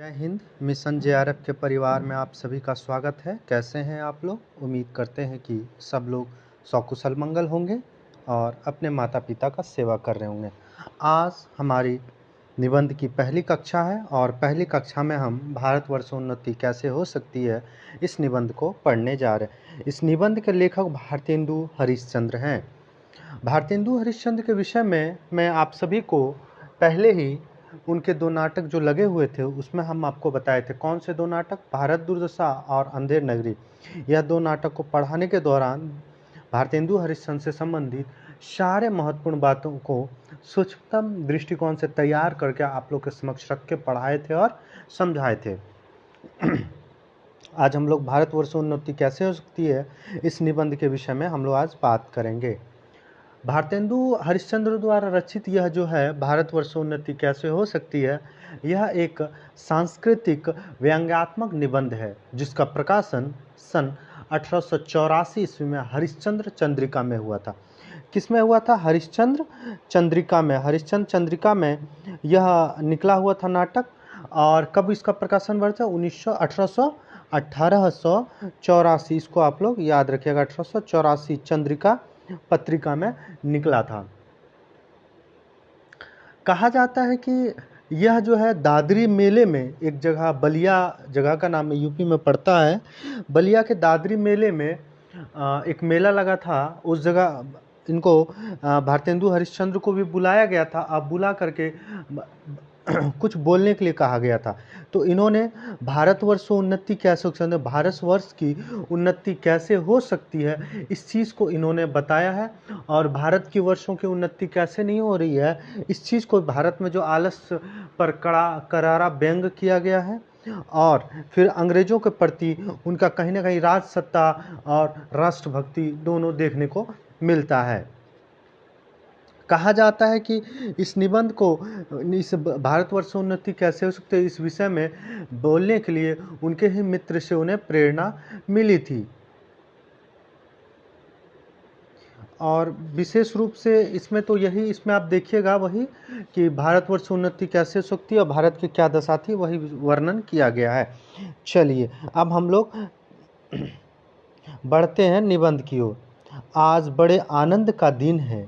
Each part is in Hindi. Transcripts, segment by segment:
जय हिंद। मिशन जेआरएफ के परिवार में आप सभी का स्वागत है। कैसे हैं आप लोग? उम्मीद करते हैं कि सब लोग सकुशल मंगल होंगे और अपने माता पिता का सेवा कर रहे होंगे। आज हमारी निबंध की पहली कक्षा है और पहली कक्षा में हम भारतवर्षोन्नति कैसे हो सकती है इस निबंध को पढ़ने जा रहे हैं। इस निबंध के लेखक भारतेंदु हरिश्चंद्र हैं। भारतेंदु हरिश्चंद्र के विषय में मैं आप सभी को पहले ही उनके दो नाटक जो लगे हुए थे उसमें हम आपको बताए थे। कौन से दो नाटक? भारत दुर्दशा और अंधेर नगरी। यह दो नाटक को पढ़ाने के दौरान भारतेंदु हरिश्चंद्र से संबंधित सारे महत्वपूर्ण बातों को सूक्ष्मतम दृष्टिकोण से तैयार करके आप लोग के समक्ष रख के पढ़ाए थे और समझाए थे। आज हम लोग भारतवर्षोन्नति कैसे हो सकती है इस निबंध के विषय में हम लोग आज बात करेंगे। भारतेंदु हरिश्चंद्र द्वारा रचित यह जो है भारतवर्षोन्नति कैसे हो सकती है, यह एक सांस्कृतिक व्यंग्यात्मक निबंध है जिसका प्रकाशन सन 1884 ईस्वी में हरिश्चंद्र चंद्रिका में हुआ था। किसमें हुआ था? हरिश्चंद्र चंद्रिका में। हरिश्चंद्र चंद्रिका में यह निकला हुआ था नाटक। और कब इसका प्रकाशन हुआ था? 1884। इसको आप लोग याद रखिएगा। 1884 चंद्रिका पत्रिका में निकला था। कहा जाता है कि यह जो है दादरी मेले में एक जगह, बलिया जगह का नाम यूपी में पड़ता है। बलिया के दादरी मेले में एक मेला लगा था। उस जगह इनको भारतेंदु हरिश्चंद्र को भी बुलाया गया था। अब बुला करके कुछ बोलने के लिए कहा गया था। तो इन्होंने भारतवर्षोन्नति कैसे हो सकती है, भारतवर्ष की उन्नति कैसे हो सकती है, इस चीज़ को इन्होंने बताया है। और भारत की वर्षों की उन्नति कैसे नहीं हो रही है, इस चीज़ को भारत में जो आलस्य पर करारा व्यंग किया गया है। और फिर अंग्रेज़ों के प्रति उनका कहीं ना कहीं राज सत्ता और राष्ट्रभक्ति दोनों देखने को मिलता है। कहा जाता है कि इस निबंध को, इस भारतवर्षोन्नति कैसे हो सकती है, इस विषय में बोलने के लिए उनके ही मित्र से उन्हें प्रेरणा मिली थी। और विशेष रूप से इसमें तो यही, इसमें आप देखिएगा वही कि भारतवर्षोन्नति कैसे हो सकती है और भारत की क्या दशा थी, वही वर्णन किया गया है। चलिए अब हम लोग बढ़ते हैं निबंध की ओर। आज बड़े आनंद का दिन है।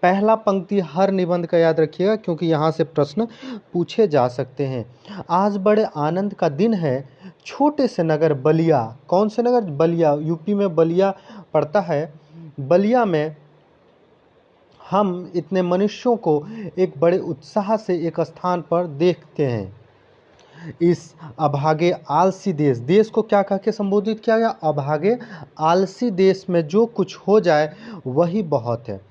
पहला पंक्ति हर निबंध का याद रखिएगा क्योंकि यहाँ से प्रश्न पूछे जा सकते हैं। आज बड़े आनंद का दिन है। छोटे से नगर बलिया। कौन से नगर? बलिया। यूपी में बलिया पड़ता है। बलिया में हम इतने मनुष्यों को एक बड़े उत्साह से एक स्थान पर देखते हैं। इस अभागे आलसी देश, देश को क्या कह के संबोधित किया गया? अभागे आलसी देश में जो कुछ हो जाए वही बहुत है।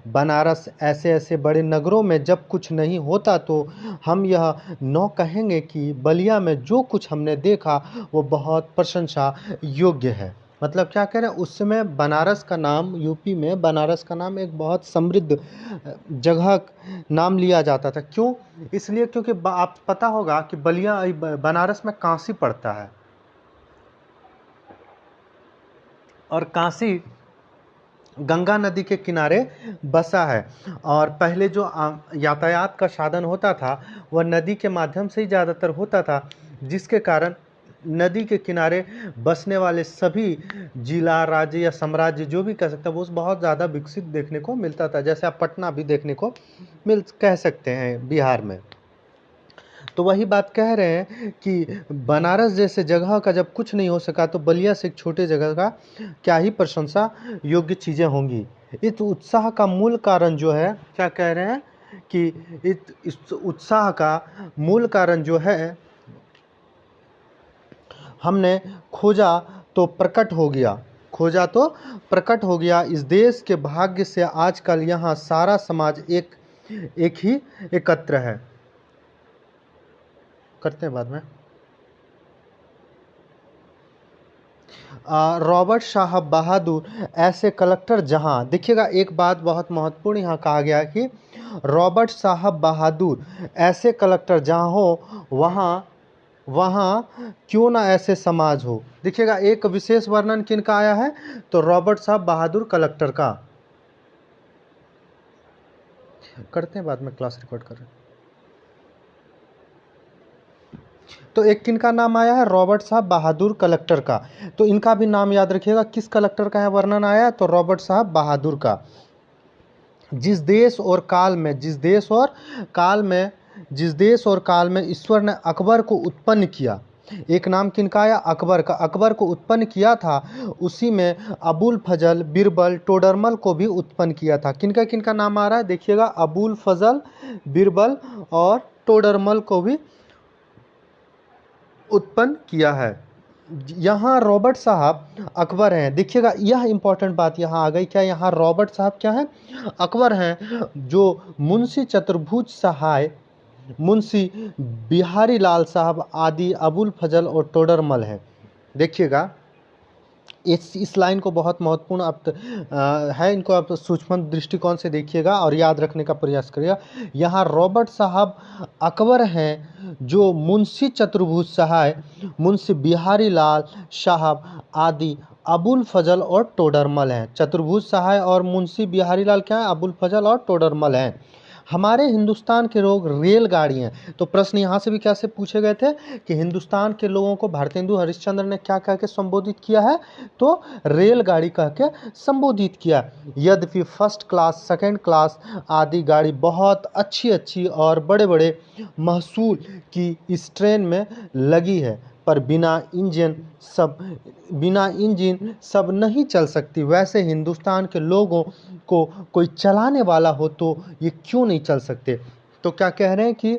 बनारस ऐसे ऐसे बड़े नगरों में जब कुछ नहीं होता तो हम यह न कहेंगे कि बलिया में जो कुछ हमने देखा वो बहुत प्रशंसा योग्य है। मतलब क्या कह रहे हैं? उस समय बनारस का नाम, यूपी में बनारस का नाम एक बहुत समृद्ध जगह नाम लिया जाता था। क्यों? इसलिए क्योंकि आप पता होगा कि बलिया, बनारस में काशी पड़ता है और काशी गंगा नदी के किनारे बसा है। और पहले जो यातायात का साधन होता था वह नदी के माध्यम से ही ज़्यादातर होता था, जिसके कारण नदी के किनारे बसने वाले सभी जिला, राज्य या साम्राज्य जो भी कह सकता है वो बहुत ज़्यादा विकसित देखने को मिलता था। जैसे आप पटना भी देखने को कह सकते हैं बिहार में। तो वही बात कह रहे हैं कि बनारस जैसे जगह का जब कुछ नहीं हो सका तो बलिया से एक छोटे जगह का क्या ही प्रशंसा योग्य चीज़ें होंगी। इस उत्साह का मूल कारण जो है, क्या कह रहे हैं कि इस उत्साह का मूल कारण जो है हमने खोजा तो प्रकट हो गया। खोजा तो प्रकट हो गया। इस देश के भाग्य से आजकल यहाँ सारा समाज एक ही एकत्र है। करते हैं बाद में। रॉबर्ट साहब बहादुर ऐसे कलेक्टर जहां, देखिएगा एक बात बहुत महत्वपूर्ण यहाँ कहा गया कि रॉबर्ट साहब बहादुर ऐसे कलेक्टर जहां हो वहां क्यों ना ऐसे समाज हो। देखिएगा एक विशेष वर्णन किनका आया है? तो रॉबर्ट साहब बहादुर कलेक्टर का। करते हैं बाद में, क्लास रिकॉर्ड कर रहे हैं। तो एक किनका नाम आया है, रॉबर्ट साहब बहादुर कलेक्टर का। तो इनका भी नाम याद रखिएगा, किस कलेक्टर का है वर्णन आया है, तो रॉबर्ट साहब बहादुर का। जिस देश और काल में जिस देश और काल में ईश्वर ने अकबर को उत्पन्न किया, एक नाम किनका आया, अकबर का, अकबर को उत्पन्न किया था, उसी में अबुल फजल, बिरबल, टोडरमल को भी उत्पन्न किया था। किनका किनका नाम आ रहा है देखिएगा, अबुल फजल, बिरबल और टोडरमल को भी उत्पन्न किया है। यहाँ रॉबर्ट साहब अकबर हैं, देखिएगा यह इंपॉर्टेंट बात यहाँ आ गई, क्या यहाँ रॉबर्ट साहब क्या है, अकबर हैं, जो मुंशी चतुर्भुज सहाय, मुंशी बिहारी लाल साहब आदि अबुल फजल और टोडरमल हैं। देखिएगा इस लाइन को बहुत महत्वपूर्ण आप है, इनको आप सूक्ष्म दृष्टिकोण से देखिएगा और याद रखने का प्रयास करिएगा। यहाँ रॉबर्ट साहब अकबर हैं, जो मुंशी चतुर्भुज सहाय, मुंशी बिहारी लाल साहब आदि अबुल फजल और टोडरमल हैं। चतुर्भुज सहाय और मुंशी बिहारी लाल क्या है, अबुल फजल और टोडरमल हैं। हमारे हिंदुस्तान के लोग रेलगाड़ी हैं। तो प्रश्न यहाँ से भी कैसे पूछे गए थे कि हिंदुस्तान के लोगों को भारतेंदु हरिश्चंद्र ने क्या कह के संबोधित किया है, तो रेलगाड़ी कह के संबोधित किया। यद्यपि फर्स्ट क्लास, सेकंड क्लास आदि गाड़ी बहुत अच्छी अच्छी और बड़े बड़े महसूल की इस ट्रेन में लगी है, पर बिना इंजन सब नहीं चल सकती। वैसे हिंदुस्तान के लोगों को कोई चलाने वाला हो तो ये क्यों नहीं चल सकते। तो क्या कह रहे हैं कि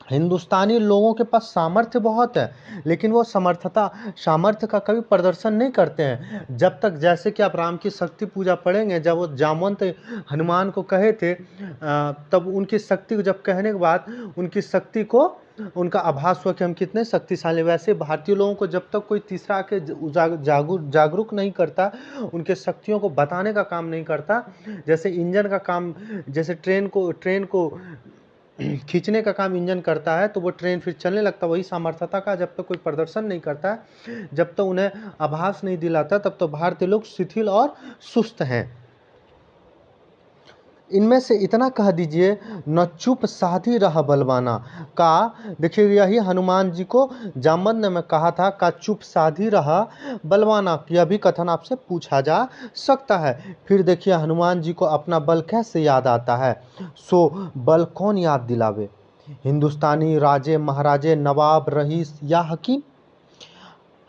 हिंदुस्तानी लोगों के पास सामर्थ्य बहुत है, लेकिन वो सामर्थ्य का कभी प्रदर्शन नहीं करते हैं। जब तक, जैसे कि आप राम की शक्ति पूजा पढ़ेंगे, जब वो जामवंत हनुमान को कहे थे, तब उनकी शक्ति को जब कहने के बाद उनकी शक्ति को उनका आभास हुआ कि हम कितने शक्तिशाली। वैसे भारतीय लोगों को जब तक कोई तीसरा आके जागरूक नहीं करता, उनके शक्तियों को बताने का काम नहीं करता, जैसे इंजन का काम, जैसे ट्रेन को खींचने का काम इंजन करता है, तो वो ट्रेन फिर चलने लगता। वही सामर्थ्यता का जब तक कोई प्रदर्शन नहीं करता है, जब तक उन्हें आभास नहीं दिलाता, तब तो भारतीय लोग शिथिल और सुस्त हैं। इनमें से इतना कह दीजिए, न चुप साधी रहा बलवाना का। देखिए यही हनुमान जी को जामवंत ने कहा था, का चुप साधी रहा बलवाना। यह भी कथन आपसे पूछा जा सकता है। फिर देखिए हनुमान जी को अपना बल कैसे याद आता है, सो बल कौन याद दिलावे, हिंदुस्तानी राजे महाराजे नवाब रईस या हकीम।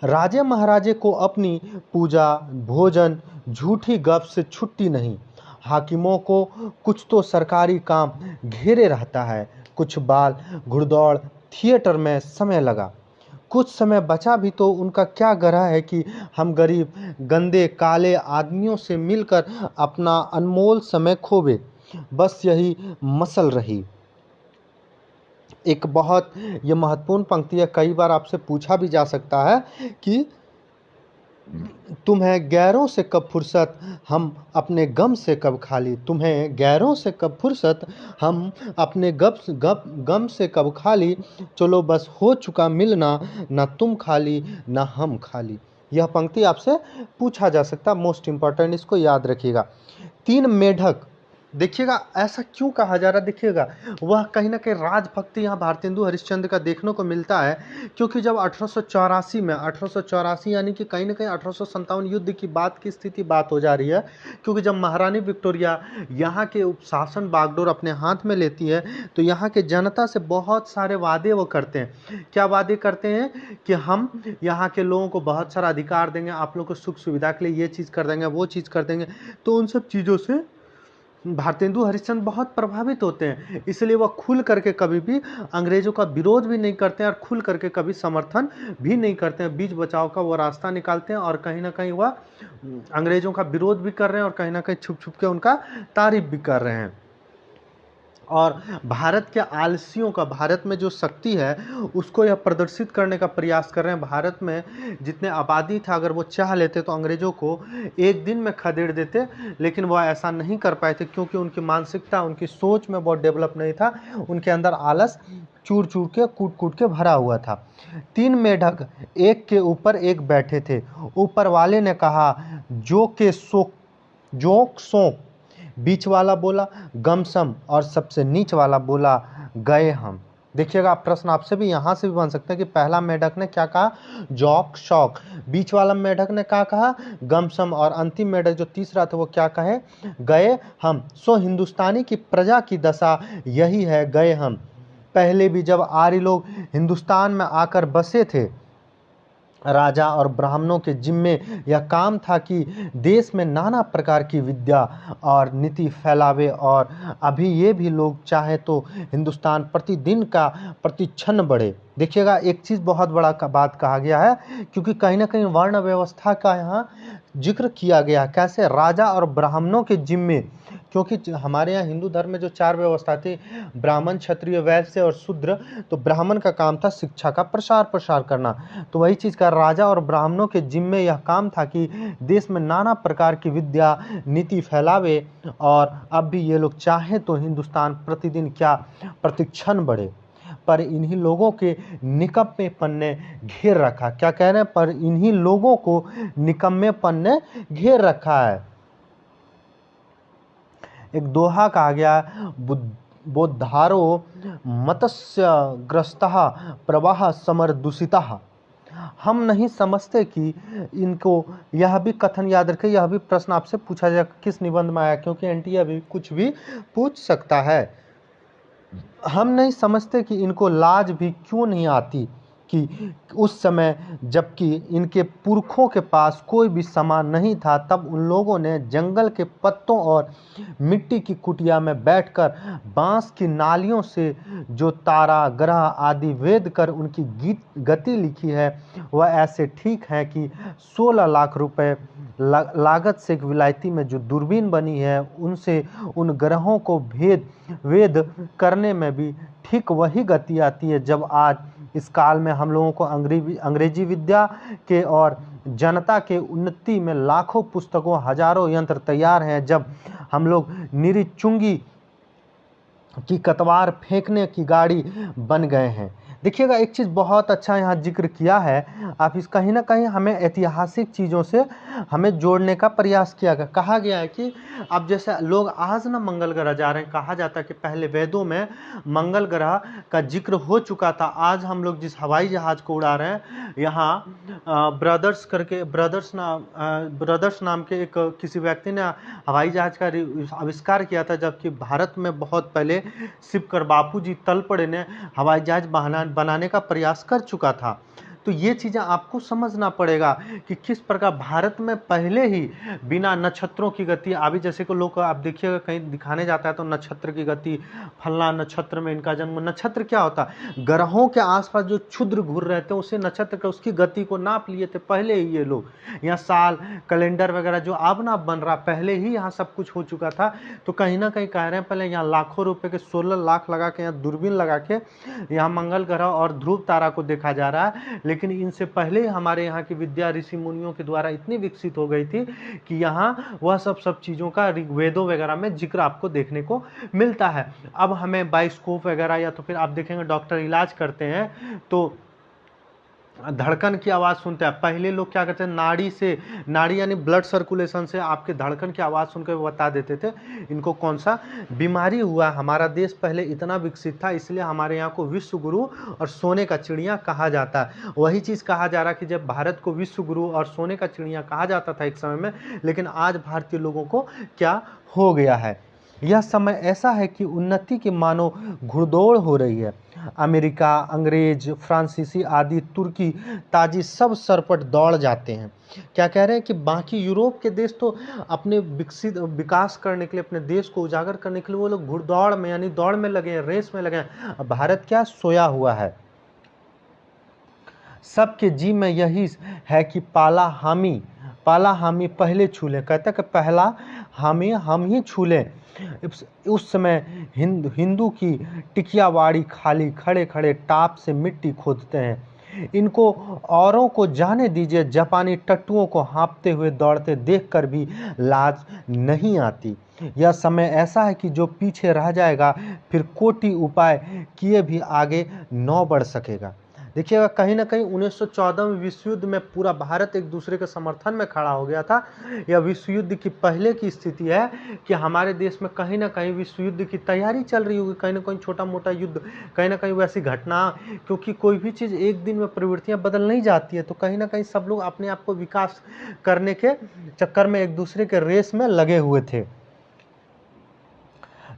राजे महाराजे को अपनी पूजा भोजन झूठी गप से छुट्टी नहीं, हाकिमों को कुछ तो सरकारी काम घेरे रहता है। कुछ बाल घुड़दौड़ थिएटर में समय लगा, कुछ समय बचा भी तो उनका क्या ग्रह है कि हम गरीब गंदे काले आदमियों से मिलकर अपना अनमोल समय खोवे। बस यही मसल रही। एक बहुत ये महत्वपूर्ण पंक्ति है, कई बार आपसे पूछा भी जा सकता है कि तुम्हें गैरों से कब फुर्सत, हम अपने गम से कब खाली। तुम्हें गैरों से कब फुर्सत, हम अपने गम से कब खाली। चलो बस हो चुका मिलना, ना तुम खाली ना हम खाली। यह पंक्ति आपसे पूछा जा सकता है, मोस्ट इम्पॉर्टेंट, इसको याद रखिएगा। तीन मेढक, देखिएगा ऐसा क्यों कहा जा रहा है, देखिएगा वह कहीं ना कहीं राजभक्ति यहाँ भारतेंदु हरिश्चंद्र का देखने को मिलता है। क्योंकि जब 1884 यानी कि कहीं ना कहीं 1857 युद्ध की बात हो जा रही है, क्योंकि जब महारानी विक्टोरिया यहाँ के शासन बागडोर अपने हाथ में लेती है, तो यहाँ के जनता से बहुत सारे वादे वो करते हैं। क्या वादे करते हैं कि हम यहाँ के लोगों को बहुत सारा अधिकार देंगे, आप लोगों को सुख सुविधा के लिए ये चीज़ कर देंगे, वो चीज़ कर देंगे। तो उन सब चीज़ों से भारतेंदु हरिश्चंद्र बहुत प्रभावित होते हैं, इसलिए वह खुल करके कभी भी अंग्रेजों का विरोध भी नहीं करते हैं और खुल करके कभी समर्थन भी नहीं करते हैं। बीच बचाव का वो रास्ता निकालते हैं और कहीं ना कहीं वह अंग्रेजों का विरोध भी कर रहे हैं और कहीं ना कहीं छुप छुप के उनका तारीफ भी कर रहे हैं। और भारत के आलसियों का, भारत में जो शक्ति है उसको यह प्रदर्शित करने का प्रयास कर रहे हैं। भारत में जितने आबादी था, अगर वो चाह लेते तो अंग्रेजों को एक दिन में खदेड़ देते, लेकिन वह ऐसा नहीं कर पाए थे, क्योंकि उनकी मानसिकता, उनकी सोच में बहुत डेवलप नहीं था। उनके अंदर आलस चूर चूर के कूट कूट के भरा हुआ था। तीन मेढक एक के ऊपर एक बैठे थे। ऊपर वाले ने कहा जोक सोक, बीच वाला बोला गमसम और सबसे नीच वाला बोला गए हम। देखिएगा प्रश्न आपसे भी यहाँ से भी बन सकते हैं कि पहला मेढक ने क्या कहा, जौक शौक, बीच वाला मेढक ने क्या कहा, गमसम, और अंतिम मेढक जो तीसरा था वो क्या कहे, गए हम। सो हिंदुस्तानी की प्रजा की दशा यही है, गए हम। पहले भी जब आर्य लोग हिंदुस्तान में आकर बसे थे, राजा और ब्राह्मणों के जिम्मे यह काम था कि देश में नाना प्रकार की विद्या और नीति फैलावे, और अभी ये भी लोग चाहे तो हिंदुस्तान प्रतिदिन का प्रतिक्षण बढ़े। देखिएगा एक चीज़ बहुत बड़ा बात कहा गया है, क्योंकि कहीं ना कहीं वर्ण व्यवस्था का यहाँ जिक्र किया गया। कैसे, राजा और ब्राह्मणों के जिम्मे, क्योंकि हमारे यहाँ हिंदू धर्म में जो 4 व्यवस्था थी, ब्राह्मण, क्षत्रिय, वैश्य और शूद्र, तो ब्राह्मण का काम था शिक्षा का प्रसार करना। तो वही चीज़ का राजा और ब्राह्मणों के जिम्मे यह काम था कि देश में नाना प्रकार की विद्या नीति फैलावे, और अब भी ये लोग चाहे तो हिंदुस्तान प्रतिदिन क्या, प्रतिक्षण बढ़े। पर इन्हीं लोगों के निकम्मेपन ने घेर रखा। क्या कह रहे हैं, पर इन्हीं लोगों को निकम्मेपन ने घेर रखा है। एक दोहा कहा गया, बोद्धारो मत्स्य ग्रस्तः प्रवाह समर दूषितः। हम नहीं समझते कि इनको, यह भी कथन याद रखें, यह भी प्रश्न आपसे पूछा जाए किस निबंध में आया, क्योंकि एनटीए अभी कुछ भी पूछ सकता है। हम नहीं समझते कि इनको लाज भी क्यों नहीं आती कि उस समय जबकि इनके पुरखों के पास कोई भी सामान नहीं था, तब उन लोगों ने जंगल के पत्तों और मिट्टी की कुटिया में बैठकर बांस की नालियों से जो तारा ग्रह आदि वेद कर उनकी गति लिखी है, वह ऐसे ठीक है कि 16 लाख रुपए लागत से एक विलायती में जो दूरबीन बनी है, उनसे उन ग्रहों को वेद करने में भी ठीक वही गति आती है। जब आज इस काल में हम लोगों को अंग्रेजी विद्या के और जनता के उन्नति में लाखों पुस्तकों, हजारों यंत्र तैयार हैं, जब हम लोग निरीचुंगी की कतवार फेंकने की गाड़ी बन गए हैं। देखिएगा एक चीज़ बहुत अच्छा यहाँ जिक्र किया है, आप इस कहीं ना कहीं हमें ऐतिहासिक चीज़ों से हमें जोड़ने का प्रयास किया गया। कहा गया है कि अब जैसे लोग आज ना मंगल ग्रह जा रहे हैं, कहा जाता है कि पहले वेदों में मंगल ग्रह का जिक्र हो चुका था। आज हम लोग जिस हवाई जहाज़ को उड़ा रहे हैं, यहाँ ब्रदर्स नाम के एक किसी व्यक्ति ने हवाई जहाज़ का आविष्कार किया था, जबकि भारत में बहुत पहले शिवकर बापूजी तलपड़े ने हवाई जहाज बनाने का प्रयास कर चुका था। तो ये चीज़ें आपको समझना पड़ेगा कि किस प्रकार भारत में पहले ही बिना नक्षत्रों की गति, अभी जैसे को लोग आप देखिएगा कहीं दिखाने जाता है तो नक्षत्र की गति, फलना नक्षत्र में इनका जन्म। नक्षत्र क्या होता है, ग्रहों के आसपास जो क्षुद्र घूर रहे थे उसे नक्षत्र का, उसकी गति को नाप लिए थे पहले ही ये लोग। यहाँ साल कैलेंडर वगैरह जो अब ना बन रहा, पहले ही यहाँ सब कुछ हो चुका था। तो कहीं ना कहीं कह रहे हैं पहले यहाँ लाखों रुपए के 16 लाख लगा के, यहाँ दूरबीन लगा के यहाँ मंगल ग्रह और ध्रुव तारा को देखा जा रहा है। लेकिन इनसे पहले हमारे यहाँ की विद्या ऋषि मुनियों के द्वारा इतनी विकसित हो गई थी कि यहाँ वह सब चीज़ों का ऋग्वेदों वगैरह में जिक्र आपको देखने को मिलता है। अब हमें बाइस्कोप वगैरह, या तो फिर आप देखेंगे डॉक्टर इलाज करते हैं तो धड़कन की आवाज़ सुनते हैं। पहले लोग क्या करते हैं, नाड़ी यानी ब्लड सर्कुलेशन से आपके धड़कन की आवाज़ सुनकर बता देते थे इनको कौन सा बीमारी हुआ। हमारा देश पहले इतना विकसित था, इसलिए हमारे यहाँ को विश्व गुरु और सोने का चिड़िया कहा जाता है। वही चीज़ कहा जा रहा है कि जब भारत को विश्व गुरु और सोने का चिड़िया कहा जाता था एक समय में, लेकिन आज भारतीय लोगों को क्या हो गया है। यह समय ऐसा है कि उन्नति की मानो घुड़दौड़ हो रही है। अमेरिका, अंग्रेज, फ्रांसीसी आदि, तुर्की, ताजी सब सरपट दौड़ जाते हैं। क्या कह रहे हैं कि बाकी यूरोप के देश तो अपने विकास करने के लिए, अपने देश को उजागर करने के लिए वो लोग घुड़दौड़ में यानी दौड़ में लगे हैं, रेस में लगे हैं। अब भारत क्या सोया हुआ है। सबके जी में यही है कि पाला हामी पहले छू लें। कहते हैं कि पहला हामी हम ही छू लें। उस समय हिंदू की टिकियावाड़ी खाली खड़े खड़े टाप से मिट्टी खोदते हैं। इनको औरों को जाने दीजिए, जापानी टट्टुओं को हाँपते हुए दौड़ते देखकर भी लाज नहीं आती। यह समय ऐसा है कि जो पीछे रह जाएगा फिर कोटि उपाय किए भी आगे न बढ़ सकेगा। देखिएगा कहीं ना कहीं 1914 में विश्व युद्ध में पूरा भारत एक दूसरे के समर्थन में खड़ा हो गया था। यह विश्व युद्ध की पहले की स्थिति है कि हमारे देश में कहीं ना कहीं विश्व युद्ध की तैयारी चल रही होगी, कहीं ना कहीं छोटा मोटा युद्ध, कहीं ना कहीं वैसी घटना, क्योंकि कोई भी चीज़ एक दिन में प्रवृत्तियाँ बदल नहीं जाती है, तो कहीं ना कहीं सब लोग अपने आप को विकास करने के चक्कर में एक दूसरे के रेस में लगे हुए थे।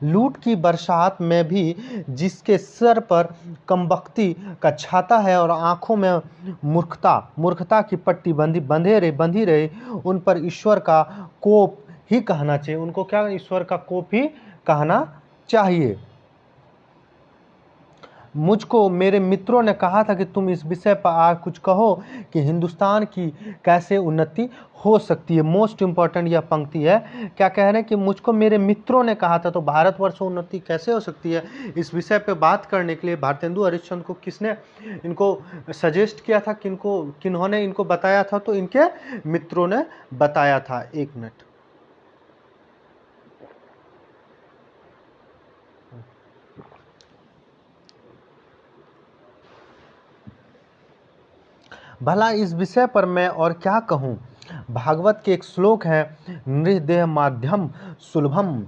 लूट की बरसात में भी जिसके सर पर कमबख्ती का छाता है और आंखों में मूर्खता की पट्टी बंधी रहे, उन पर ईश्वर का कोप ही कहना चाहिए। उनको क्या, ईश्वर का कोप ही कहना चाहिए। मुझको मेरे मित्रों ने कहा था कि तुम इस विषय पर आज कुछ कहो कि हिंदुस्तान की कैसे उन्नति हो सकती है। मोस्ट इम्पॉर्टेंट यह पंक्ति है, क्या कह रहे हैं कि मुझको मेरे मित्रों ने कहा था, तो भारतवर्ष उन्नति कैसे हो सकती है, इस विषय पे बात करने के लिए भारतेंदु हरिश्चंद्र को किसने इनको सजेस्ट किया था, किन्होंने इनको बताया था, तो इनके मित्रों ने बताया था। एक मिनट, भला इस विषय पर मैं और क्या कहूँ। भागवत के एक श्लोक है, नृदेह माध्यम सुलभम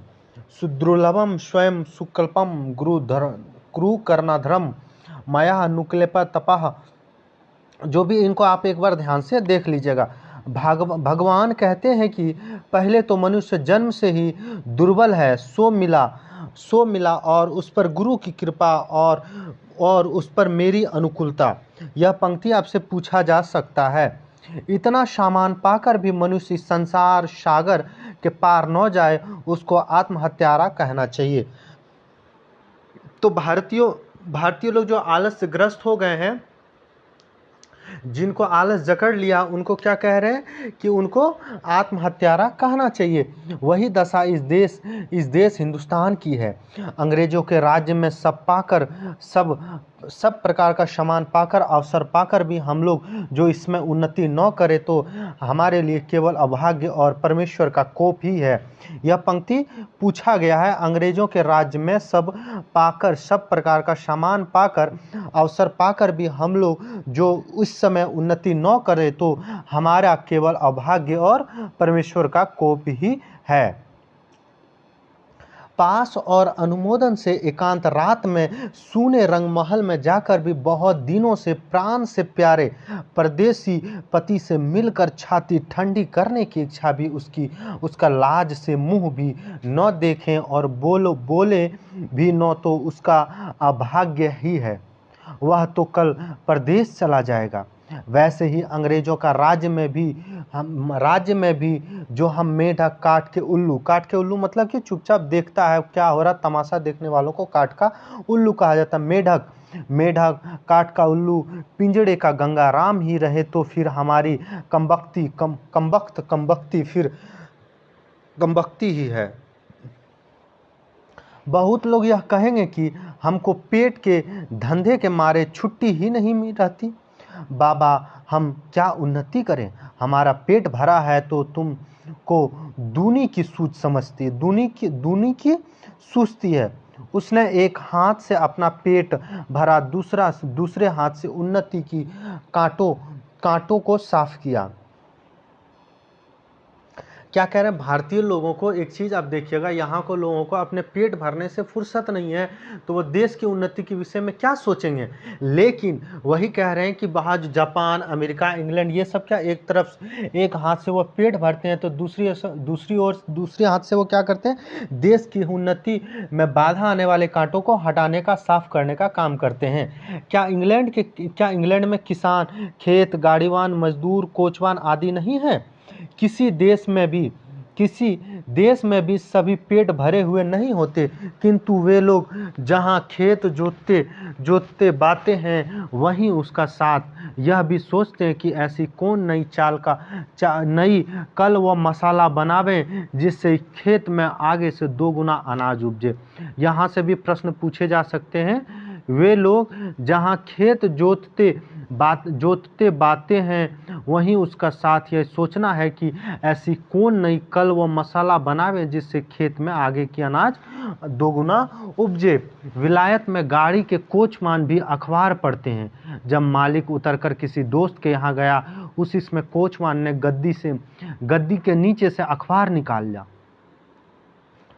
सुद्रुलभम स्वयं सुकल्पम गुरु कर्णाधरम माया नुक्लेप तपह। जो भी इनको आप एक बार ध्यान से देख लीजिएगा। भगवान कहते हैं कि पहले तो मनुष्य जन्म से ही दुर्बल है, सो मिला और उस पर गुरु की कृपा और उस पर मेरी अनुकूलता। यह पंक्ति आपसे पूछा जा सकता है, इतना सामान पाकर भी मनुष्य संसार सागर के पार न जाए, उसको आत्महत्यारा कहना चाहिए। तो भारतीय लोग जो आलस से ग्रस्त हो गए हैं, जिनको आलस जकड़ लिया, उनको क्या कह रहे हैं कि उनको आत्महत्यारा कहना चाहिए। वही दशा इस देश हिंदुस्तान की है। अंग्रेजों के राज्य में सब प्रकार का सामान पाकर, अवसर पाकर भी हम लोग जो इसमें उन्नति न करें, तो हमारे लिए केवल अभाग्य और परमेश्वर का कोप ही है। यह पंक्ति पूछा गया है, अंग्रेजों के राज्य में सब प्रकार का सामान पाकर, अवसर पाकर भी हम लोग जो उस समय उन्नति न करें, तो हमारा केवल अभाग्य और परमेश्वर का कोप ही है। पास और अनुमोदन से एकांत रात में सूने रंग महल में जाकर भी बहुत दिनों से प्राण से प्यारे परदेसी पति से मिलकर छाती ठंडी करने की इच्छा भी उसका लाज से मुंह भी न देखें और बोले भी न, तो उसका अभाग्य ही है। वह तो कल परदेश चला जाएगा। वैसे ही अंग्रेजों का राज्य में भी जो हम मेढक काट के उल्लू मतलब कि चुपचाप देखता है क्या हो रहा, तमाशा देखने वालों को काट का उल्लू कहा जाता है। मेढक काट का उल्लू पिंजड़े का गंगाराम ही रहे, तो फिर हमारी कमबख्ती ही है। बहुत लोग यह कहेंगे कि हमको पेट के धंधे के मारे छुट्टी ही नहीं मिल रहती। बाबा, हम क्या उन्नति करें, हमारा पेट भरा है तो तुमको दूनी की सूझ समझती, दूनी की सूझती है। उसने एक हाथ से अपना पेट भरा, दूसरे हाथ से उन्नति की कांटों को साफ किया। क्या कह रहे हैं, भारतीय लोगों को एक चीज़ आप देखिएगा, यहाँ को लोगों को अपने पेट भरने से फुर्सत नहीं है, तो वो देश की उन्नति के विषय में क्या सोचेंगे। लेकिन वही कह रहे हैं कि बाहर जापान, अमेरिका, इंग्लैंड, ये सब क्या एक हाथ से वो पेट भरते हैं, तो दूसरी हाथ से वो क्या करते हैं, देश की उन्नति में बाधा आने वाले कांटों को हटाने का, साफ करने का काम करते हैं। क्या इंग्लैंड में किसान, खेत, गाड़ीवान, मजदूर, कोचवान आदि नहीं है? किसी देश में भी सभी पेट भरे हुए नहीं होते, किंतु वे लोग जहां खेत जोतते बाते हैं, वहीं उसका साथ यह भी सोचते हैं कि ऐसी कौन नई कल वो मसाला बनावे जिससे खेत में आगे से 2 गुना अनाज उपजे। यहाँ से भी प्रश्न पूछे जा सकते हैं वे लोग जहाँ खेत जोतते बाते हैं, वहीं उसका साथ यह सोचना है कि ऐसी कौन नई कल व मसाला बनावे जिससे खेत में आगे की अनाज दोगुना उपजे। विलायत में गाड़ी के कोचमान भी अखबार पढ़ते हैं। जब मालिक उतरकर किसी दोस्त के यहाँ गया, इसमें कोचमान ने गद्दी के नीचे से अखबार निकाल लिया।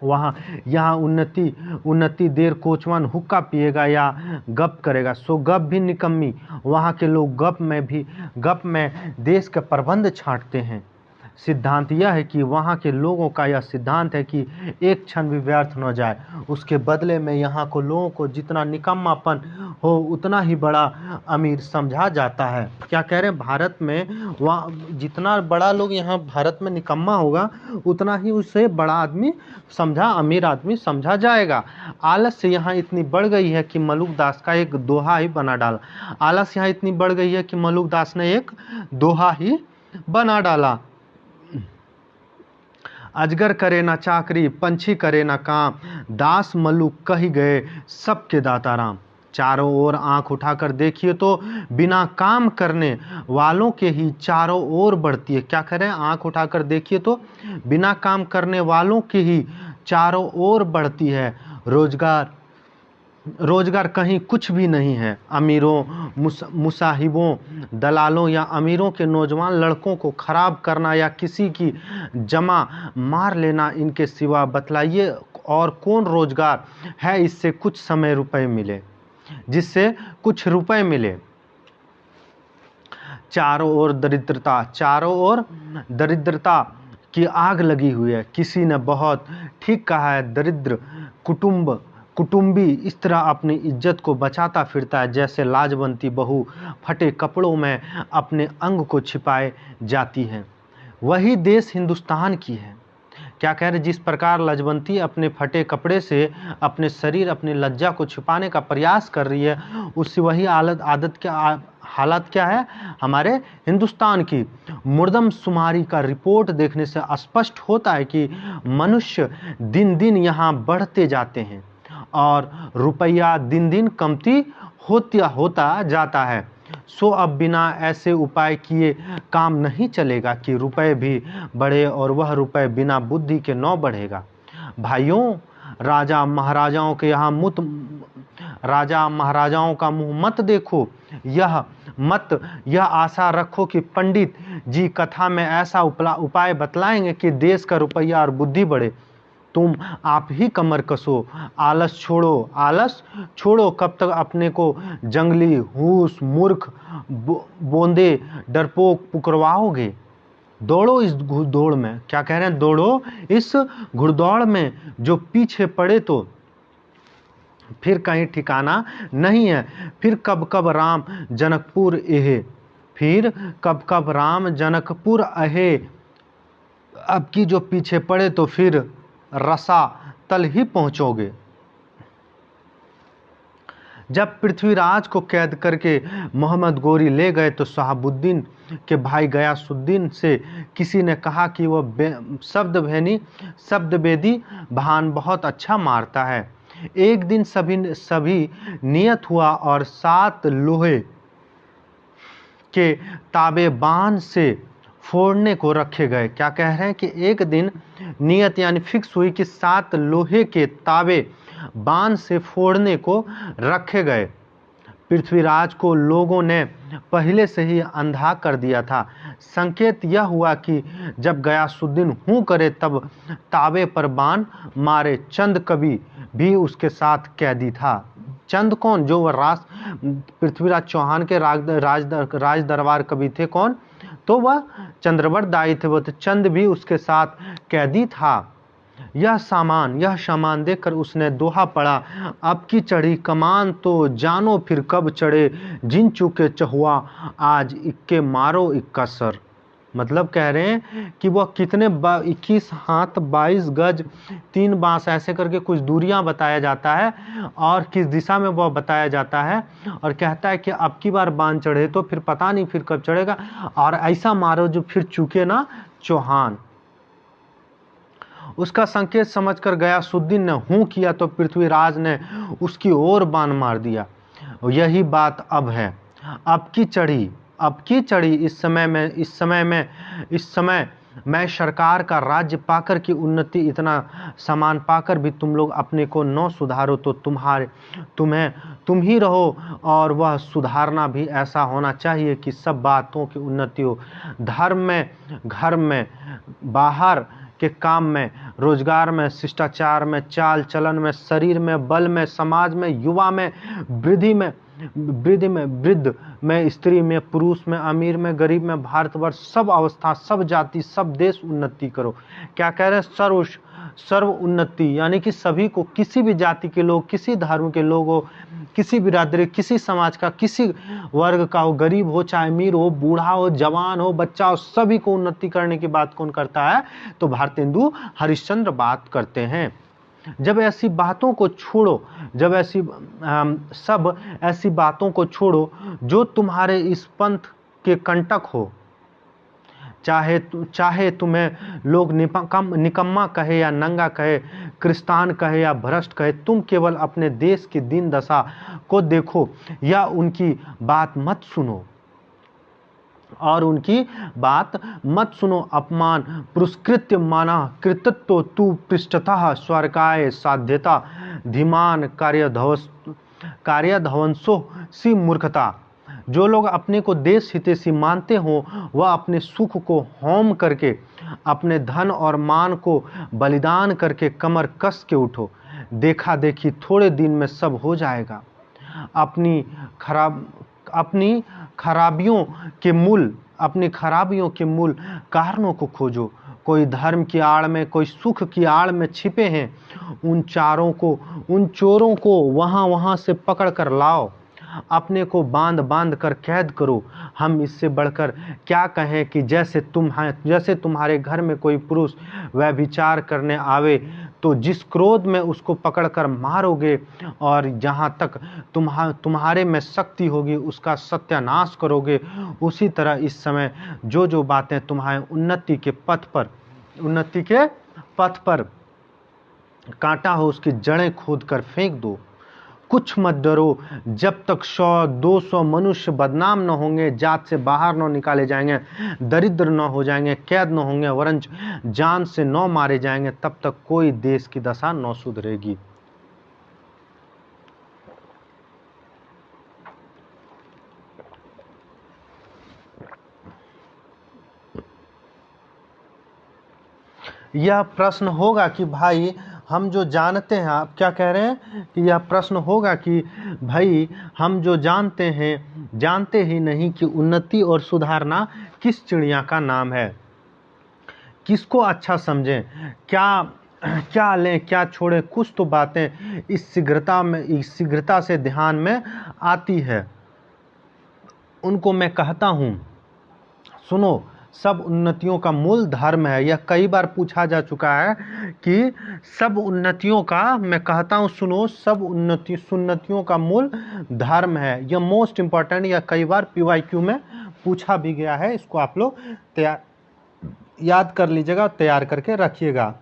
यहाँ उन्नति देर कोचमान हुक्का पिएगा या गप करेगा, सो गप भी निकम्मी। वहाँ के लोग गप में देश के प्रबंध छांटते हैं। सिद्धांत यह है कि वहाँ के लोगों का यह सिद्धांत है कि एक क्षण भी व्यर्थ न जाए। उसके बदले में यहाँ को लोगों को जितना निकम्मापन हो उतना ही बड़ा अमीर समझा जाता है। क्या कह रहे हैं, भारत में वहाँ जितना बड़ा लोग यहाँ भारत में निकम्मा होगा उतना ही उससे बड़ा आदमी अमीर आदमी समझा जाएगा। आलस्य यहाँ इतनी बढ़ गई है कि मलुकदास का एक दोहा ही बना डाला। आलस यहाँ इतनी बढ़ गई है कि मलुकदास ने एक दोहा ही बना डाला। अजगर करे ना चाकरी, पंछी करे ना काम, दास मल्लू कही गए सबके दाता राम। चारों ओर आंख उठाकर देखिए तो बिना काम करने वालों के ही चारों ओर बढ़ती है। क्या करें, आंख उठाकर देखिए तो बिना काम करने वालों की ही चारों ओर बढ़ती है। रोजगार कहीं कुछ भी नहीं है। अमीरों, मुसाहिबों, दलालों या अमीरों के नौजवान लड़कों को खराब करना या किसी की जमा मार लेना, इनके सिवा बतलाइए और कौन रोजगार है जिससे कुछ रुपए मिले। चारों ओर दरिद्रता की आग लगी हुई है। किसी ने बहुत ठीक कहा है, दरिद्र कुटुंबी इस तरह अपनी इज्जत को बचाता फिरता है जैसे लाजवंती बहू फटे कपड़ों में अपने अंग को छिपाए जाती है। वही देश हिंदुस्तान की है। क्या कह रहे, जिस प्रकार लाजवंती अपने फटे कपड़े से अपने शरीर, अपनी लज्जा को छिपाने का प्रयास कर रही है, उससे वही हालत क्या है हमारे हिंदुस्तान की। मुर्दमशुमारी का रिपोर्ट देखने से स्पष्ट होता है कि मनुष्य दिन दिन यहाँ बढ़ते जाते हैं और रुपया दिन दिन कमती होता जाता है। सो अब बिना ऐसे उपाय किए काम नहीं चलेगा कि रुपए भी बढ़े और वह रुपए बिना बुद्धि के न बढ़ेगा। भाइयों, राजा महाराजाओं का मुंह मत देखो। यह आशा रखो कि पंडित जी कथा में ऐसा उपाय बतलाएंगे कि देश का रुपया और बुद्धि बढ़े। तुम आप ही कमर कसो, आलस छोड़ो। कब तक अपने को जंगली, हूस, मूर्ख, बोंदे, डरपोक पुकरवाओगे। दौड़ो इस घुड़दौड़ में। क्या कह रहे हैं, दौड़ो इस घुड़दौड़ में। जो पीछे पड़े तो फिर कहीं ठिकाना नहीं है। फिर कब कब राम जनकपुर अहे। अब की जो पीछे पड़े तो फिर रसा तल ही पहुंचोगे। जब पृथ्वीराज को कैद करके मोहम्मद गोरी ले गए तो शहाबुद्दीन के भाई गयासुद्दीन से किसी ने कहा कि वह शब्दवेदी भान बहुत अच्छा मारता है। एक दिन सभी नियत हुआ और 7 लोहे के ताबे बांध से फोड़ने को रखे गए। क्या कह रहे हैं कि एक दिन नियत यानी फिक्स हुई कि 7 लोहे के ताबे बांध से फोड़ने को रखे गए। पृथ्वीराज को लोगों ने पहले से ही अंधा कर दिया था। संकेत यह हुआ कि जब गयासुद्दीन हूँ करे तब ताबे पर बाण मारे। चंद कवि भी उसके साथ कैदी था। चंद कौन, जो वह पृथ्वीराज चौहान के राज दरबार कवि थे। कौन, तो वह चंद्रवर्त दाई थे। वो चंद भी उसके साथ कैदी था। यह सामान देखकर उसने दोहा पड़ा, अब की चढ़ी कमान तो जानो फिर कब चढ़े, जिन चुके चहुआ आज इक्के मारो इक्का सर। मतलब कह रहे हैं कि वह कितने 21 हाथ 22 गज 3 बांस ऐसे करके कुछ दूरियां बताया जाता है और किस दिशा में वह बताया जाता है, और कहता है कि अब की बार बांध चढ़े तो फिर पता नहीं फिर कब चढ़ेगा, और ऐसा मारो जो फिर चुके ना चौहान। उसका संकेत समझकर गयासुद्दीन ने हूं किया तो पृथ्वीराज ने उसकी ओर बाण मार दिया। यही बात अब है। अब की चढ़ी इस समय मैं सरकार का राज्य पाकर की उन्नति इतना सामान पाकर भी तुम लोग अपने को न सुधारो तो तुम ही रहो। और वह सुधारना भी ऐसा होना चाहिए कि सब बातों की उन्नति हो। धर्म में, घर में, बाहर के काम में, रोजगार में, शिष्टाचार में, चाल चलन में, शरीर में, बल में, समाज में, युवा में, वृद्ध में, स्त्री में, पुरुष में, अमीर में, गरीब में, भारतवर्ष, सब अवस्था, सब जाति, सब देश उन्नति करो। क्या कह रहे हैं? सर्व उन्नति, यानी कि सभी को, किसी भी जाति के लोग, किसी धर्म के लोग हो, किसी बिरादरी, किसी समाज का, किसी वर्ग का हो, गरीब हो चाहे अमीर हो, बूढ़ा हो, जवान हो, बच्चा हो, सभी को उन्नति करने की बात कौन करता है? तो भारतेंदु हरिश्चंद्र बात करते हैं। जब ऐसी बातों को छोड़ो, जब सब ऐसी बातों को छोड़ो जो तुम्हारे इस पंथ के कंटक हो, चाहे तुम्हें लोग निकम्मा कहे या नंगा कहे, क्रिस्तान कहे या भ्रष्ट कहे, तुम केवल अपने देश की दीन दशा को देखो या उनकी बात मत सुनो, अपमान पुरस्कृत्य माना कृतित्व तू पृष्ठतः स्वर्गाय साध्यता धीमान कार्यध्वंसो सी मूर्खता। जो लोग अपने को देश हितैषी मानते हो वह अपने सुख को होम करके, अपने धन और मान को बलिदान करके कमर कस के उठो। देखा देखी थोड़े दिन में सब हो जाएगा। अपनी खराबियों के मूल कारणों को खोजो। कोई धर्म की आड़ में, कोई सुख की आड़ में छिपे हैं, उन चोरों को वहां से पकड़ कर लाओ, अपने को बांध कर कैद करो। हम इससे बढ़कर क्या कहें कि जैसे तुम्हारे घर में कोई पुरुष व्यभिचार करने आवे तो जिस क्रोध में उसको पकड़कर मारोगे और जहाँ तक तुम्हारे में शक्ति होगी उसका सत्यानाश करोगे, उसी तरह इस समय जो बातें तुम्हारे उन्नति के पथ पर कांटा हो उसकी जड़ें खोद कर फेंक दो। कुछ मत डरो, जब तक 100-200 मनुष्य बदनाम न होंगे, जात से बाहर न निकाले जाएंगे, दरिद्र न हो जाएंगे, कैद न होंगे, वरन जान से न मारे जाएंगे, तब तक कोई देश की दशा न सुधरेगी। यह प्रश्न होगा कि भाई हम जो जानते हैं, आप क्या कह रहे हैं कि यह प्रश्न होगा कि भाई हम जो जानते ही नहीं कि उन्नति और सुधारना किस चिड़िया का नाम है, किसको अच्छा समझें, क्या लें क्या छोड़ें। कुछ तो बातें इस शीघ्रता से ध्यान में आती है, उनको मैं कहता हूँ। सुनो, सब उन्नतियों का मूल धर्म है। यह कई बार पूछा जा चुका है कि सब उन्नतियों का, मैं कहता हूँ सुनो, सब सुन्नतियों का मूल धर्म है। यह मोस्ट इम्पॉर्टेंट, यह कई बार PYQ में पूछा भी गया है। इसको आप लोग याद कर लीजिएगा, तैयार करके रखिएगा।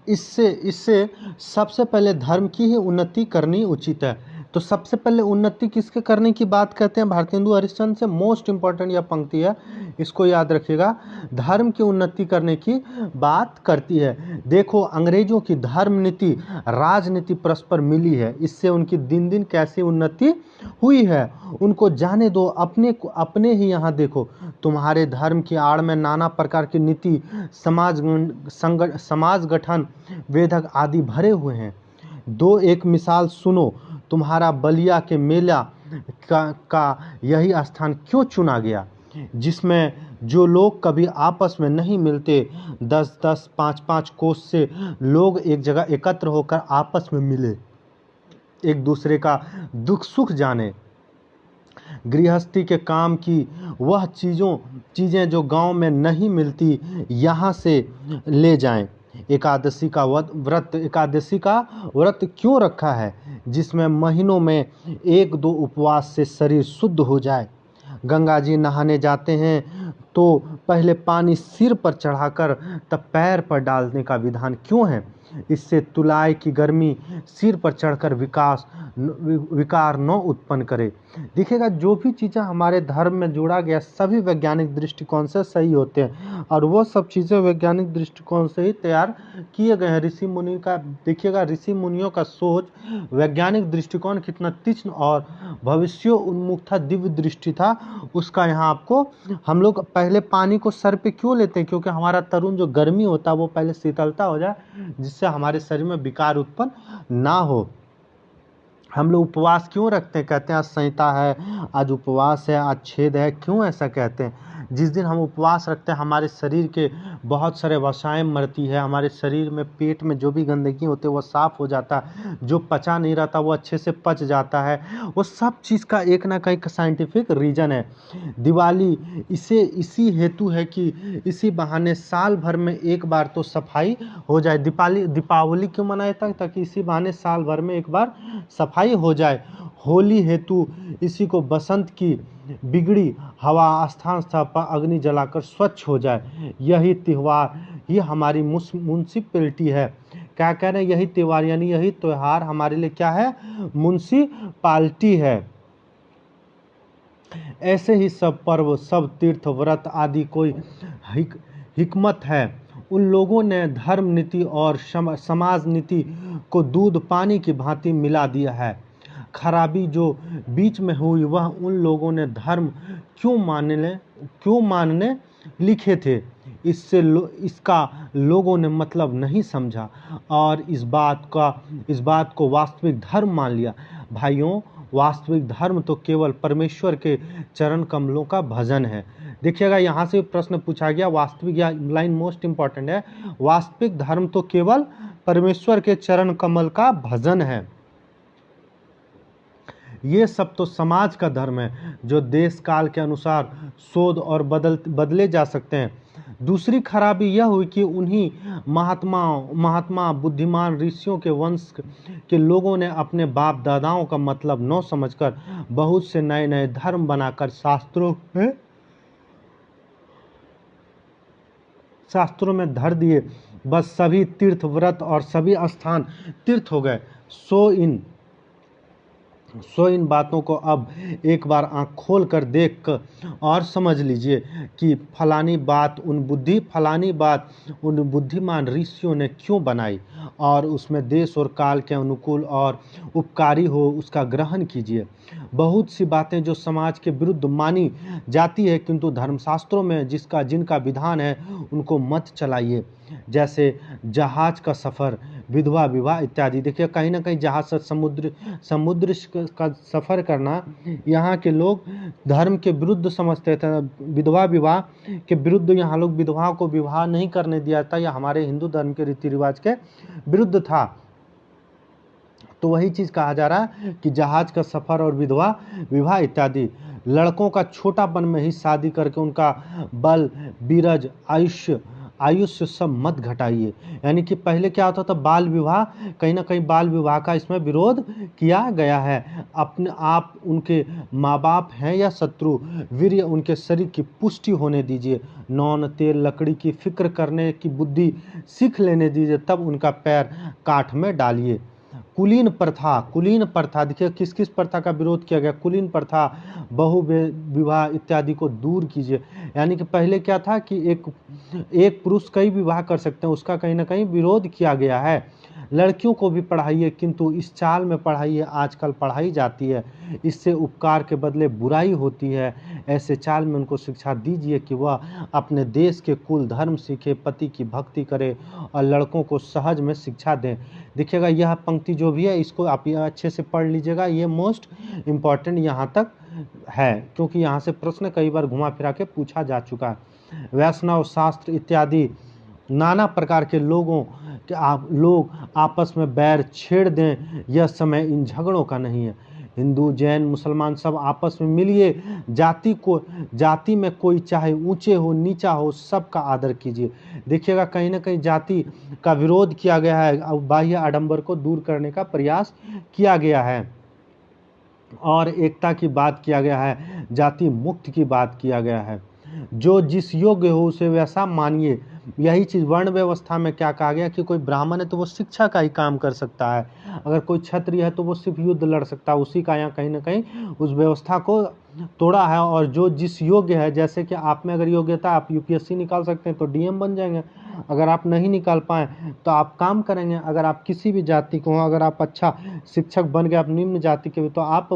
इससे सबसे पहले धर्म की ही उन्नति करनी उचित है। तो सबसे पहले उन्नति किसके करने की बात करते हैं? भारतेंदु हरिश्चंद्र से। मोस्ट इंपॉर्टेंट यह पंक्ति है, इसको याद रखिएगा। धर्म की उन्नति करने की बात करती है। देखो, अंग्रेजों की धर्म नीति राजनीति परस्पर मिली है, इससे उनकी दिन दिन कैसी उन्नति हुई है उनको जाने दो। अपने ही यहाँ देखो, तुम्हारे धर्म की आड़ में नाना प्रकार की नीति, समाज गठन, वेधक आदि भरे हुए हैं। एक मिसाल सुनो, तुम्हारा बलिया के मेला का यही स्थान क्यों चुना गया, जिसमें जो लोग कभी आपस में नहीं मिलते, 10-10, 5-5 कोस से लोग एक जगह एकत्र होकर आपस में मिले, एक दूसरे का दुख सुख जाने, गृहस्थी के काम की वह चीज़ें जो गांव में नहीं मिलती यहाँ से ले जाएं। एकादशी का व्रत क्यों रखा है, जिसमें महीनों में 1-2 उपवास से शरीर शुद्ध हो जाए। गंगा जी नहाने जाते हैं तो पहले पानी सिर पर चढ़ाकर तब पैर पर डालने का विधान क्यों है? इससे तुलाए की गर्मी सिर पर चढ़कर विकार न उत्पन्न करे। देखिएगा, जो भी चीज़ें हमारे धर्म में जोड़ा गया सभी वैज्ञानिक दृष्टिकोण से सही होते हैं और वो सब चीज़ें वैज्ञानिक दृष्टिकोण से ही तैयार किए गए हैं। ऋषि मुनि का देखिएगा, ऋषि मुनियों का सोच वैज्ञानिक दृष्टिकोण कितना तीक्ष्ण और भविष्य उन्मुख था, दिव्य दृष्टि था उसका। यहाँ आपको हम लोग पहले पानी को सर पे क्यों लेते हैं? क्योंकि हमारा तरुण जो गर्मी होता है वो पहले शीतलता हो जाए, जिससे हमारे शरीर में विकार उत्पन्न ना हो। हम लोग उपवास क्यों रखते हैं? कहते हैं आज संहिता है, आज उपवास है, आज छेद है। क्यों ऐसा कहते हैं? जिस दिन हम उपवास रखते हैं हमारे शरीर के बहुत सारे वसाएं मरती है, हमारे शरीर में पेट में जो भी गंदगी होती है वो साफ़ हो जाता है, जो पचा नहीं रहता वो अच्छे से पच जाता है। वो सब चीज़ का एक ना कहीं साइंटिफिक रीज़न है। दिवाली इसी हेतु है कि इसी बहाने साल भर में एक बार तो सफाई हो जाए। दीपावली क्यों मनाया था? ताकि इसी बहाने साल भर में एक बार सफाई हो जाए। होली हेतु इसी को बसंत की बिगड़ी हवा स्थान पर अग्नि जलाकर स्वच्छ हो जाए। यही त्यौहार ही हमारी म्युनिसिपैलिटी है। क्या कह रहे हैं? यही त्यौहार यानी यही त्यौहार हमारे लिए क्या है? म्युनिसिपैलिटी है। ऐसे ही सब पर्व, सब तीर्थ व्रत आदि कोई हिकमत है। उन लोगों ने धर्म नीति और समाज नीति को दूध पानी की भांति मिला दिया है। खराबी जो बीच में हुई वह उन लोगों ने धर्म क्यों मानने लिखे थे, इसका लोगों ने मतलब नहीं समझा और इस बात को वास्तविक धर्म मान लिया। भाइयों, वास्तविक धर्म तो केवल परमेश्वर के चरण कमलों का भजन है। देखिएगा, यहाँ से प्रश्न पूछा गया, वास्तविक, या लाइन मोस्ट इंपॉर्टेंट है, वास्तविक धर्म तो केवल परमेश्वर के चरण कमल का भजन है। ये सब तो समाज का धर्म है जो देश काल के अनुसार शोध और बदले जा सकते हैं। दूसरी खराबी यह हुई कि उन्हीं महात्मा बुद्धिमान ऋषियों के वंश के लोगों ने अपने बाप दादाओं का मतलब न समझकर बहुत से नए नए धर्म बनाकर शास्त्रों में धर दिए। बस सभी तीर्थ व्रत और सभी स्थान तीर्थ हो गए। सो इन बातों को अब एक बार आँख खोल कर देख कर और समझ लीजिए कि फलानी बात उन बुद्धिमान ऋषियों ने क्यों बनाई और उसमें देश और काल के अनुकूल और उपकारी हो उसका ग्रहण कीजिए। बहुत सी बातें जो समाज के विरुद्ध मानी जाती है किंतु धर्मशास्त्रों में जिनका विधान है उनको मत चलाइए। जैसे जहाज का सफ़र, विधवा विवाह इत्यादि। देखिए, कहीं ना कहीं जहाज से समुद्र का सफ़र करना यहाँ के लोग धर्म के विरुद्ध समझते थे। विधवा विवाह के विरुद्ध यहाँ लोग विधवाओं को विवाह नहीं करने दिया था, या हमारे हिंदू धर्म के रीति रिवाज के विरुद्ध था। तो वही चीज़ कहा जा रहा है कि जहाज का सफ़र और विधवा विवाह इत्यादि। लड़कों का छोटापन में ही शादी करके उनका बल बीरज आयुष्य सब मत घटाइए। यानी कि पहले क्या होता था, बाल विवाह, कहीं ना कहीं बाल विवाह का इसमें विरोध किया गया है। अपने आप उनके माँ बाप हैं या शत्रु, वीर्य उनके शरीर की पुष्टि होने दीजिए। नौन तेल लकड़ी की फिक्र करने की बुद्धि सीख लेने दीजिए, तब उनका पैर काठ में डालिए। कुलीन प्रथा देखिए किस किस प्रथा का विरोध किया गया। कुलीन प्रथा, बहु विवाह इत्यादि को दूर कीजिए। यानी कि पहले क्या था कि एक पुरुष कई विवाह कर सकते हैं, उसका कहीं ना कहीं विरोध किया गया है। लड़कियों को भी पढ़ाइए किंतु इस चाल में पढ़ाइए आजकल पढ़ाई जाती है, इससे उपकार के बदले बुराई होती है। ऐसे चाल में उनको शिक्षा दीजिए कि वह अपने देश के कुल धर्म सीखे, पति की भक्ति करे और लड़कों को सहज में शिक्षा दें। देखिएगा, यह पंक्ति जो भी है इसको आप अच्छे से पढ़ लीजिएगा, ये मोस्ट इम्पॉर्टेंट यहाँ तक है, क्योंकि यहाँ से प्रश्न कई बार घुमा फिरा के पूछा जा चुका है। वैष्णव शास्त्र इत्यादि नाना प्रकार के लोग आपस में बैर छेड़ दें, यह समय इन झगड़ों का नहीं है। हिंदू जैन मुसलमान सब आपस में मिलिए। जाति में कोई चाहे ऊंचे हो नीचा हो, सबका आदर कीजिए। देखिएगा, कहीं ना कहीं जाति का विरोध किया गया है, अब बाह्य आडंबर को दूर करने का प्रयास किया गया है और एकता की बात किया गया है, जाति मुक्त की बात किया गया है। जो जिस योग्य हो उसे वैसा मानिए। यही चीज़ वर्ण व्यवस्था में क्या कहा गया कि कोई ब्राह्मण है तो वो शिक्षा का ही काम कर सकता है, अगर कोई क्षत्रिय है तो वो सिर्फ युद्ध लड़ सकता है। उसी का यहाँ कहीं ना कहीं उस व्यवस्था को तोड़ा है। और जो जिस योग्य है, जैसे कि आप में अगर योग्यता, आप यूपीएससी निकाल सकते हैं तो डीएम बन जाएंगे, अगर आप नहीं निकाल पाए तो आप काम करेंगे। अगर आप किसी भी जाति को हो, अगर आप अच्छा शिक्षक बन गए, आप निम्न जाति के तो आप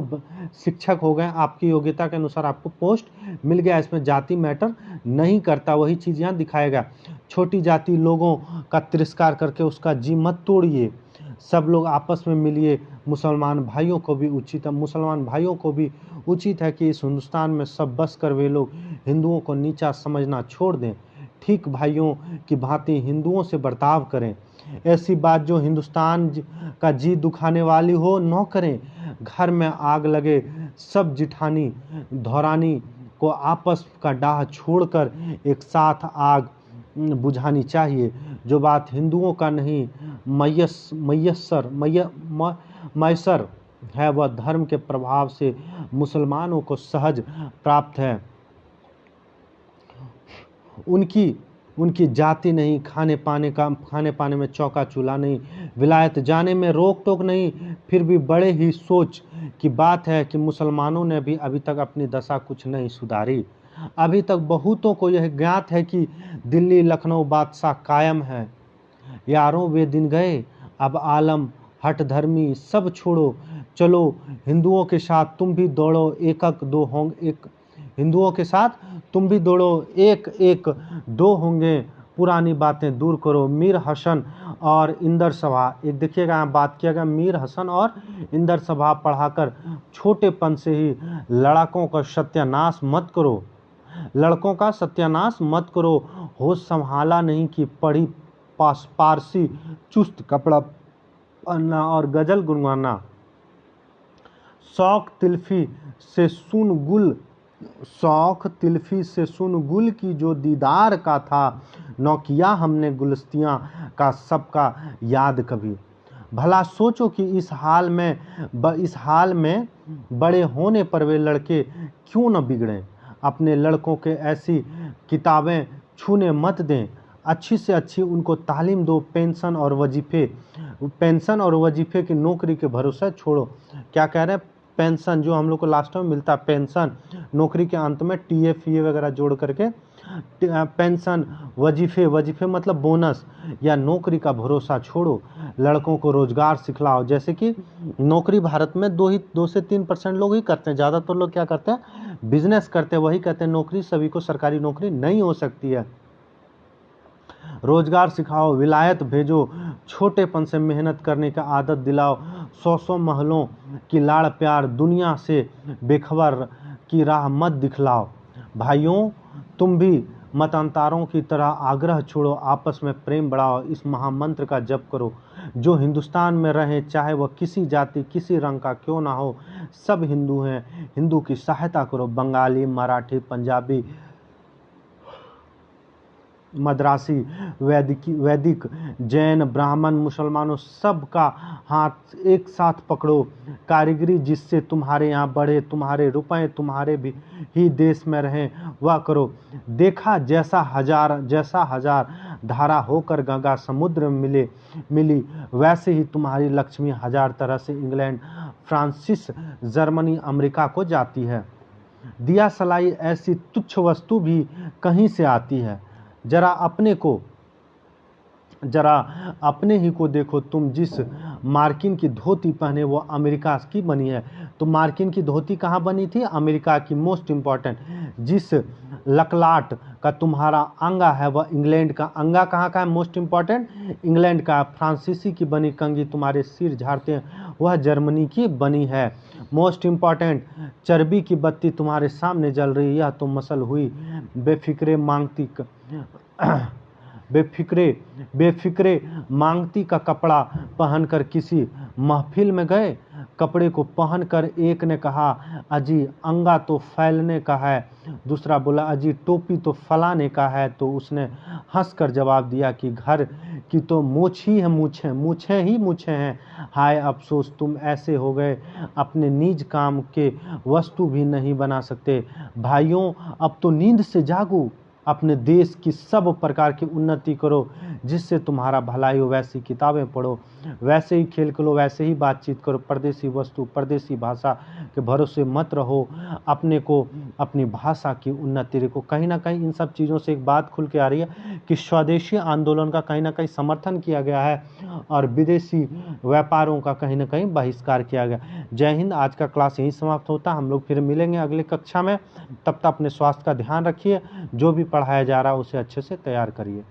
शिक्षक हो गए, आपकी योग्यता के अनुसार आपको पोस्ट मिल गया। इसमें जाति मैटर नहीं करता। वही चीज़ यहाँ दिखाएगा। छोटी जाति लोगों का तिरस्कार करके उसका जी मत तोड़िए, सब लोग आपस में मिलिए। मुसलमान भाइयों को भी उचित है कि इस हिंदुस्तान में सब बस कर वे लोग हिंदुओं को नीचा समझना छोड़ दें, ठीक भाइयों की भांति हिंदुओं से बर्ताव करें। ऐसी बात जो हिंदुस्तान का जी दुखाने वाली हो न करें। घर में आग लगे सब जिठानी धौरानी को आपस का डाह छोड़कर एक साथ आग बुझानी चाहिए। जो बात हिंदुओं का नहीं मैसर है, वह धर्म के प्रभाव से मुसलमानों को सहज प्राप्त है। उनकी जाति नहीं, खाने पाने में चौका चूल्हा नहीं, विलायत जाने में रोक टोक नहीं। फिर भी बड़े ही सोच की बात है कि मुसलमानों ने भी अभी तक अपनी दशा कुछ नहीं सुधारी। अभी तक बहुतों को यह ज्ञात है कि दिल्ली लखनऊ बादशाह कायम है। यारों वे दिन गए, अब आलम हट धर्मी सब छोड़ो, चलो हिंदुओं के साथ तुम भी दौड़ो, हिंदुओं के साथ तुम भी दौड़ो, एक एक दो होंगे, पुरानी बातें दूर करो। मीर हसन और इंदर सभा, एक देखिएगा यहाँ बात किया गया, मीर हसन और इंदर सभा पढ़ाकर छोटेपन से ही लड़कों का सत्यानाश मत करो। होश संभाला नहीं कि पढ़ी पारसी चुस्त कपड़ा पहनना और गजल गुनगुनाना। शौक तिल्फी से सुन गुल की जो दीदार का था, न किया हमने गुलस्तियाँ का सबका याद कभी। भला सोचो कि इस हाल में बड़े होने पर वे लड़के क्यों न बिगड़ें। अपने लड़कों के ऐसी किताबें छूने मत दें, अच्छी से अच्छी उनको तालीम दो। पेंशन और वजीफे की नौकरी के भरोसे छोड़ो। क्या कह रहे हैं? पेंशन जो हम लोग को लास्ट में मिलता है, पेंशन नौकरी के अंत में टीए वगैरह जोड़ करके पेंशन, वजीफे मतलब बोनस या नौकरी का भरोसा छोड़ो। लड़कों को रोजगार सिखलाओ। जैसे कि नौकरी भारत में 2 से 3% लोग ही करते हैं, ज़्यादातर लोग क्या करते हैं? बिजनेस करते हैं। वही कहते हैं नौकरी सभी को सरकारी नौकरी नहीं हो सकती है। रोजगार सिखाओ, विलायत भेजो, छोटेपन से मेहनत करने का आदत दिलाओ। 100 महलों की लाड़ प्यार दुनिया से बेखबर की राह मत दिखलाओ। भाइयों, तुम भी मतांतरों की तरह आग्रह छोड़ो, आपस में प्रेम बढ़ाओ। इस महामंत्र का जप करो। जो हिंदुस्तान में रहे, चाहे वह किसी जाति किसी रंग का क्यों ना हो, सब हिंदू हैं। हिंदू की सहायता करो। बंगाली, मराठी, पंजाबी, मद्रासी, वैदिक, जैन, ब्राह्मण, मुसलमानों सबका हाथ एक साथ पकड़ो। कारीगरी जिससे तुम्हारे यहाँ बढ़े, तुम्हारे रुपए तुम्हारे भी ही देश में रहें, वह करो। देखा जैसा हजार धारा होकर गंगा समुद्र में मिली, वैसे ही तुम्हारी लक्ष्मी 1000 तरह से इंग्लैंड, फ्रांसिस, जर्मनी, अमेरिका को जाती है। दिया सलाई ऐसी तुच्छ वस्तु भी कहीं से आती है। जरा अपने ही को देखो। तुम जिस मार्किन की धोती पहने वो अमेरिका की बनी है। तो मार्किन की धोती कहाँ बनी थी? अमेरिका की। मोस्ट इम्पॉर्टेंट, जिस लकलाट का तुम्हारा अंगा है वह इंग्लैंड का। अंगा कहाँ का है? मोस्ट इम्पॉर्टेंट, इंग्लैंड का। फ्रांसीसी की बनी कंघी तुम्हारे सिर झाड़ते हैं, वह जर्मनी की बनी है। मोस्ट इम्पॉर्टेंट, चर्बी की बत्ती तुम्हारे सामने जल रही है, यह तो मसल हुई। बेफिक्रे मांगती का कपड़ा पहनकर किसी महफिल में गए, कपड़े को पहनकर एक ने कहा, अजी अंगा तो फैलने का है। दूसरा बोला, अजी टोपी तो फलाने का है। तो उसने हंसकर जवाब दिया कि घर की तो मूछ ही है, मूछें ही मूछें हैं। हाय अफसोस, तुम ऐसे हो गए, अपने निज काम के वस्तु भी नहीं बना सकते। भाइयों, अब तो नींद से जागो, अपने देश की सब प्रकार की उन्नति करो, जिससे तुम्हारा भलाई हो। वैसी किताबें पढ़ो, वैसे ही खेल खेलो, वैसे ही बातचीत करो। परदेसी वस्तु, परदेसी भाषा के भरोसे मत रहो। अपने को, अपनी भाषा की उन्नति रखो। कहीं ना कहीं इन सब चीज़ों से एक बात खुल के आ रही है कि स्वदेशी आंदोलन का कहीं ना कहीं समर्थन किया गया है और विदेशी व्यापारों का कहीं ना कहीं बहिष्कार किया गया। जय हिंद। आज का क्लास यहीं समाप्त होता है। हम लोग फिर मिलेंगे अगली कक्षा में। तब तक अपने स्वास्थ्य का ध्यान रखिए। जो भी पढ़ाया जा रहा है उसे अच्छे से तैयार करिए।